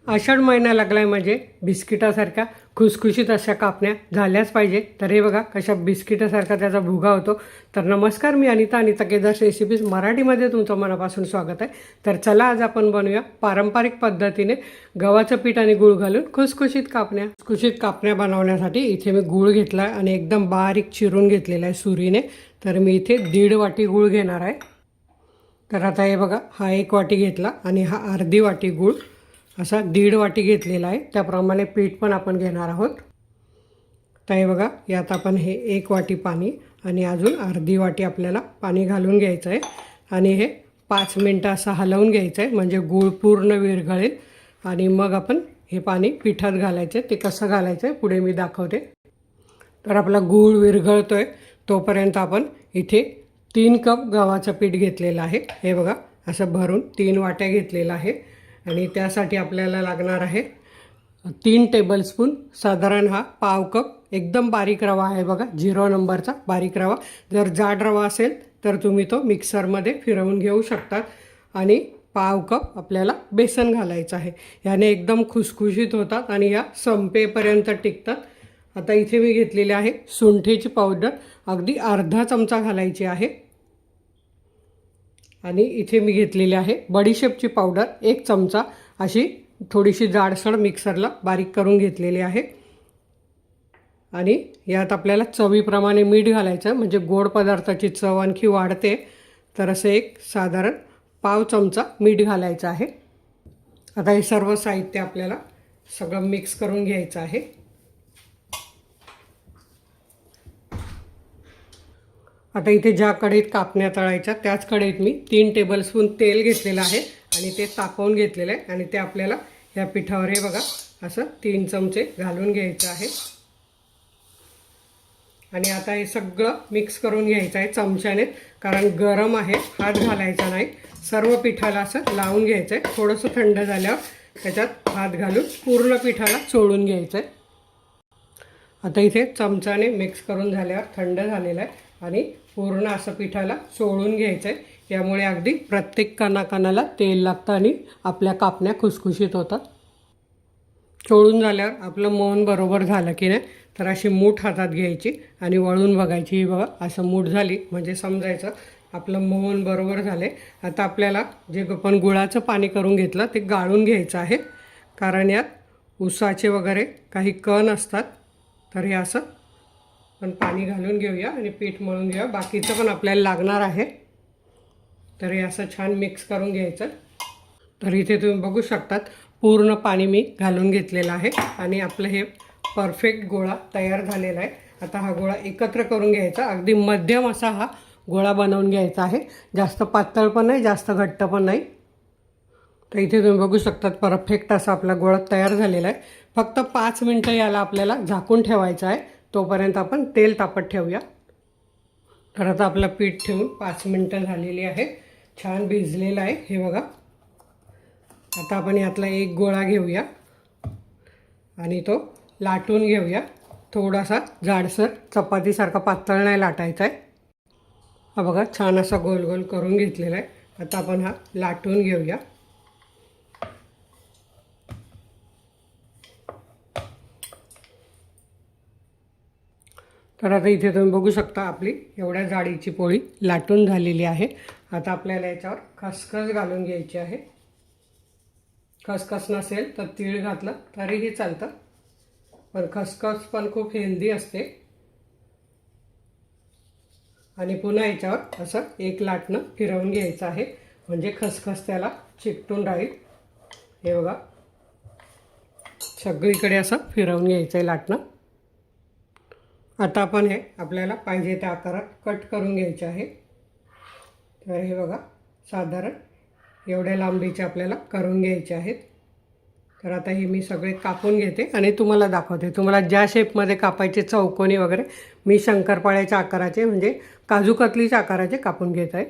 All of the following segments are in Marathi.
आषाढ महिना लागलाय म्हणजे बिस्किटासारख्या खुसखुशीत अशा कापण्या झाल्याच पाहिजे. तर हे बघा कशा बिस्किटासारखा त्याचा भुगा होतो. तर नमस्कार, मी अनिता केदार्स रेसिपीज मराठीमध्ये तुमचं मनापासून स्वागत आहे. तर चला आज आपण बनवूया पारंपरिक पद्धतीने गव्हाचं पीठ आणि गूळ घालून खुसखुशीत कापण्या बनवण्यासाठी इथे मी गूळ घेतला आहे आणि एकदम बारीक चिरून घेतलेला आहे सुरीने. तर मी इथे 1.5 वाटी गूळ घेणार आहे. तर आता हे बघा, हा 1 वाटी घेतला आणि हा अर्धी वाटी गूळ असा 1.5 वाटी घेतलेला आहे. त्याप्रमाणे पीठ पण आपण घेणार आहोत. तर हे बघा, यात आपण हे 1 वाटी पाणी आणि अजून अर्धी वाटी आपल्याला पाणी घालून घ्यायचं आहे आणि हे 5 मिनटं असं हलवून घ्यायचं आहे म्हणजे गूळ पूर्ण विरघळेल. आणि मग आपण हे पाणी पिठात घालायचं आहे. ते कसं घालायचं आहे पुढे मी दाखवते. तर आपला गूळ विरघळतो आहे तोपर्यंत आपण इथे 3 कप गव्हाचं पीठ घेतलेलं आहे. हे बघा, असं भरून 3 वाट्या घेतलेलं आहे. आणि त्यासाठी आपल्याला लागणार आहे 3 टेबलस्पून, साधारण हा पाव कप एकदम बारीक रवा आहे बघा, 0 नंबरचा बारीक रवा. जर जाड रवा असेल तर तुम्ही तो मिक्सरमध्ये फिरवून घेऊ शकतात. आणि पाव कप आपल्याला बेसन घालायचं आहे. याने एकदम खुसखुशीत होतात आणि या संपेपर्यंत टिकतात. आता इथे मी घेतलेली आहे सुंठीची पावडर, अगदी अर्धा चमचा घालायची आहे. आणि इथे मी घेतलेली आहे बडीशेपची पावडर 1 चमचा, अशी थोडीशी जाडसर मिक्सरला बारीक करून घेतलेली आहे. आणि यात आपल्याला चवीप्रमाणे मीठ घालायचं म्हणजे गोड पदार्थाची चव आणखी वाढते. तर असं एक साधारण पाव चमचा मीठ घालायचं आहे. आता हे सर्व साहित्य आपल्याला सगळं मिक्स करून घ्यायचं आहे. आता इथे ज्या कढईत कापण्या तळायच्या त्याच कढईत मी 3 टेबलस्पून तेल घेतलेलं आहे आणि ते तापवून घेतलेलं आहे. आणि ते आपल्याला ह्या पिठावर हे बघा असं 3 चमचे घालून घ्यायचं आहे. आणि आता हे सगळं मिक्स करून घ्यायचं आहे चमच्याने, कारण गरम आहे, हात घालायचा नाही. सर्व पिठाला असं लावून घ्यायचं आहे. थोडंसं थंड झाल्यावर त्याच्यात हात घालून पूर्ण पिठाला चोळून घ्यायचं आहे. आता इथे चमच्याने मिक्स करून झाल्यावर थंड झालेलं आहे आणि पूर्ण असं पिठाला चोळून घ्यायचं आहे. यामुळे अगदी प्रत्येक कणाकणाला तेल लागतं आणि आपल्या कापण्या खुसखुशीत होतात. चोळून झाल्यावर आपलं मोहन बरोबर झालं की नाही, तर अशी मूठ हातात घ्यायची आणि वळून बघायची. ही बघा, असं मूठ झाली म्हणजे समजायचं आपलं मोहन बरोबर झाले. आता आपल्याला जे आपण गुळाचं पाणी करून घेतलं ते गाळून घ्यायचं आहे, कारण यात उसाचे वगैरे काही कण असतात. तर हे असं पण पाणी घालून घेऊया आणि पीठ मळून घेऊया. बाकीचं पण आपल्याला लागणार आहे. तर हे असं छान मिक्स करून घ्यायचं. तर इथे तुम्ही बघू शकतात पूर्ण पाणी मी घालून घेतलेलं आहे आणि आपलं हे परफेक्ट गोळा तयार झालेला आहे. आता हा गोळा एकत्र करून घ्यायचा. अगदी मध्यम असा हा गोळा बनवून घ्यायचा आहे. जास्त पातळ पण नाही, जास्त घट्ट पण नाही. तर इथे तुम्ही बघू शकतात परफेक्ट असा आपला गोळा तयार झालेला आहे. फक्त 5 मिनटं याला आपल्याला झाकून ठेवायचं आहे. तोपर्यंत आपण तेल तापत ठेवूया. तर आता आपलं पीठ ठेवून 5 मिनटं झालेली आहे. छान भिजलेलं आहे हे बघा. आता आपण यातला एक गोळा घेऊया आणि तो लाटून घेऊया. थोडासा जाडसर, चपातीसारखा पातळ नाही लाटायचा आहे. हा बघा, छान असा गोल गोल करून घेतलेला आहे. आता आपण हा लाटून घेऊया. तर आता इथे तुम्ही बघू शकता आपली एवढ्या जाडीची पोळी लाटून झालेली आहे. आता आपल्याला याच्यावर खसखस घालून घ्यायची आहे. खसखस नसेल तर तीळ घातलं तरीही चालतं, पण खसखस पण खूप हेल्दी असते. आणि पुन्हा याच्यावर असं एक लाटणं फिरवून घ्यायचं आहे म्हणजे खसखस त्याला चिकटून राहील. हे बघा, सगळीकडे असं फिरवून घ्यायचं आहे लाटणं. आता आपण हे आपल्याला पाहिजे त्या आकारात कट करून घ्यायचे आहे. तर हे बघा, साधारण एवढ्या लांबीचे आपल्याला करून घ्यायचे आहेत. तर आता हे मी सगळे कापून घेते आणि तुम्हाला दाखवते. तुम्हाला ज्या शेपमध्ये कापायचे, चौकोनी वगैरे, मी शंकरपाळ्याच्या आकाराचे म्हणजे काजू कतलीच्या आकाराचे कापून घेत आहे.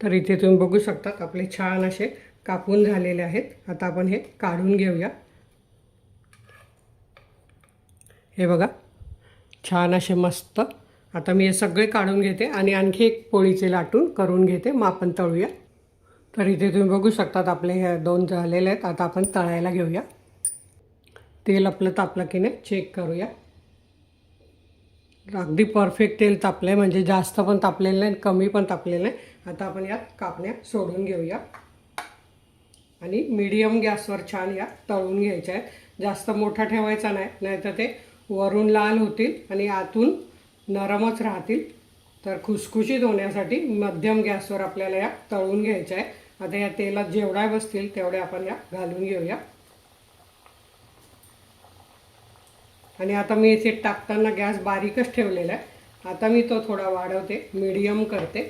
तर इथे तुम्ही बघू शकता आपले छान असे कापून झालेले आहेत. आता आपण हे काढून घेऊया. हे बघा, छान असे मस्त आता मी हे सगळे काढून घेते आणि आणखी एक पोळीचे लाटून करून घेते, मग आपण तळूया. तर इथे तुम्ही बघू शकतात आपले हे 2 झालेले आहेत. आता आपण तळायला घेऊया. तेल आपलं तापलं की नाही चेक करूया. अगदी परफेक्ट तेल तापलं आहे, म्हणजे जास्त पण तापलेलं नाही कमी पण तापलेलं नाही. आता आपण यात कापण्या सोडून घेऊया आणि मीडियम गॅसवर छान या तळून घ्यायच्या आहेत. जास्त मोठा ठेवायचा नाही, नाहीतर ते वरून लाल होतील आणि आतून नरमच राहतील. तर खुसखुशीत होण्यासाठी मध्यम गॅसवर आपल्याला या तळून घ्यायच्या आहे. आता या तेलात जेवढ्या बसतील तेवढ्या आपण या घालून घेऊया. आणि आता मी इथे टाकताना गॅस बारीकच ठेवलेला आहे. आता मी तो थोडा वाढवते, मीडियम करते.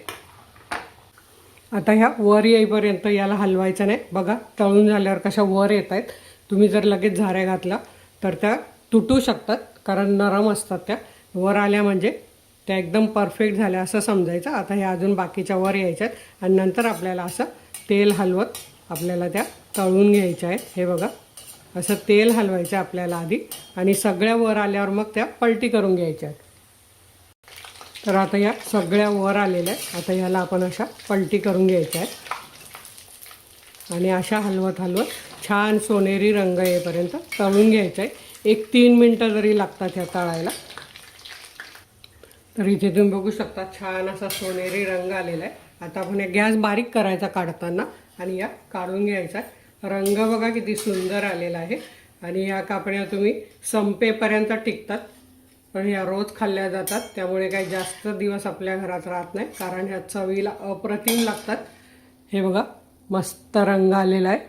आता ह्या वर येईपर्यंत याला हलवायचं नाही. बघा तळून झाल्यावर कशा वर येत आहेत. तुम्ही जर लगेच झाऱ्या घातला तर त्या तुटू शकतात, कारण नरम असतात. त्या वर आल्या म्हणजे त्या एकदम परफेक्ट झाल्या असं समजायचं. आता ह्या अजून बाकीच्या वर यायच्या आहेत आणि नंतर आपल्याला असं तेल हलवत आपल्याला त्या तळून घ्यायच्या आहेत. हे बघा असं तेल हलवायचं आपल्याला आधी आणि सगळ्या वर आल्यावर मग त्या पलटी करून घ्यायच्या आहेत. तर आता या सगळ्या वर आलेल्या आहेत. आता याला आपण अशा पलटी करून घ्यायच्या आहेत आणि अशा हलवत हलवत छान सोनेरी रंग येईपर्यंत तळून घ्यायचं आहे. 1-3 मिनटं जरी लागतात ह्या तळायला. तर इथे तुम्ही बघू शकता छान असा सोनेरी रंग आलेला आहे. आता आपण गॅस बारीक करायचा काढताना आणि या काढून घ्यायचा आहे. रंग बघा किती सुंदर आलेला आहे आणि या कापण्या तुम्ही संपेपर्यंत टिकतात. पण ह्या रोज खाल्ल्या जातात, त्यामुळे काही जास्त दिवस आपल्या घरात राहत नाही, कारण ह्या चवीला अप्रतिम लागतात. हे बघा मस्त रंग आलेला आहे.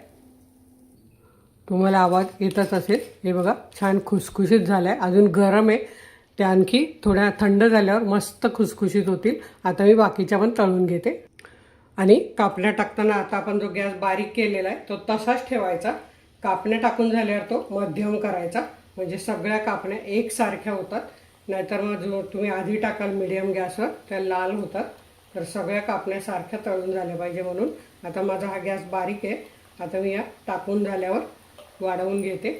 तुम्हाला आवाज येतच असेल. हे बघा छान खुसखुशीत झाला आहे. अजून गरम आहे, त्या आणखी थोड्या थंड झाल्यावर मस्त खुसखुशीत होतील. आता मी बाकीच्या पण तळून घेते. आणि कापण्या टाकताना आता आपण जो गॅस बारीक केलेला आहे तो तसाच ठेवायचा. कापण्या टाकून झाल्यावर तो मध्यम करायचा, म्हणजे सगळ्या कापण्या एकसारख्या होतात. नाहीतर मग जो तुम्ही आधी टाकाल मीडियम गॅसवर त्या लाल होतात. तर सगळ्या कापण्या सारख्या तळून झाल्या पाहिजे म्हणून. आता माझा हा गॅस बारीक आहे. आता मी या टाकून झाल्यावर वाढवून घेते.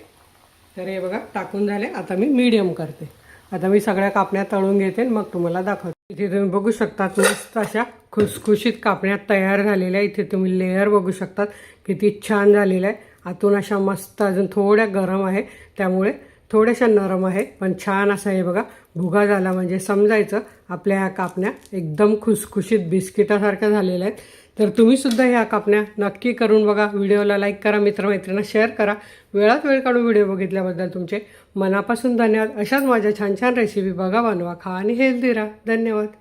तर हे बघा टाकून झाले. आता मी मीडियम करते. आता मी सगळ्या कापण्या तळून घेते मग तुम्हाला दाखवते. इथे तुम्ही बघू शकतात मस्त अशा खुसखुशीत कापण्या तयार झालेल्या. इथे तुम्ही लेअर बघू शकतात किती छान झालेलं आहे. आतून अशा मस्त, अजून थोड्या गरम आहे त्यामुळे थोड्याशा नरम आहे, पण छान असं हे बघा भुगा झाला म्हणजे समजायचं आपल्या ह्या कापण्या एकदम खुसखुशीत बिस्किटासारख्या झालेल्या आहेत. तर तुम्हीसुद्धा ह्या कापण्या नक्की करून बघा. व्हिडिओला लाईक करा, मित्रमैत्रिणींना शेअर करा. वेळात वेळ काढून व्हिडिओ बघितल्याबद्दल तुमचे मनापासून धन्यवाद. अशाच माझ्या छान छान रेसिपी बघा, बनवा, खा आणि हेल्दी राहा. धन्यवाद.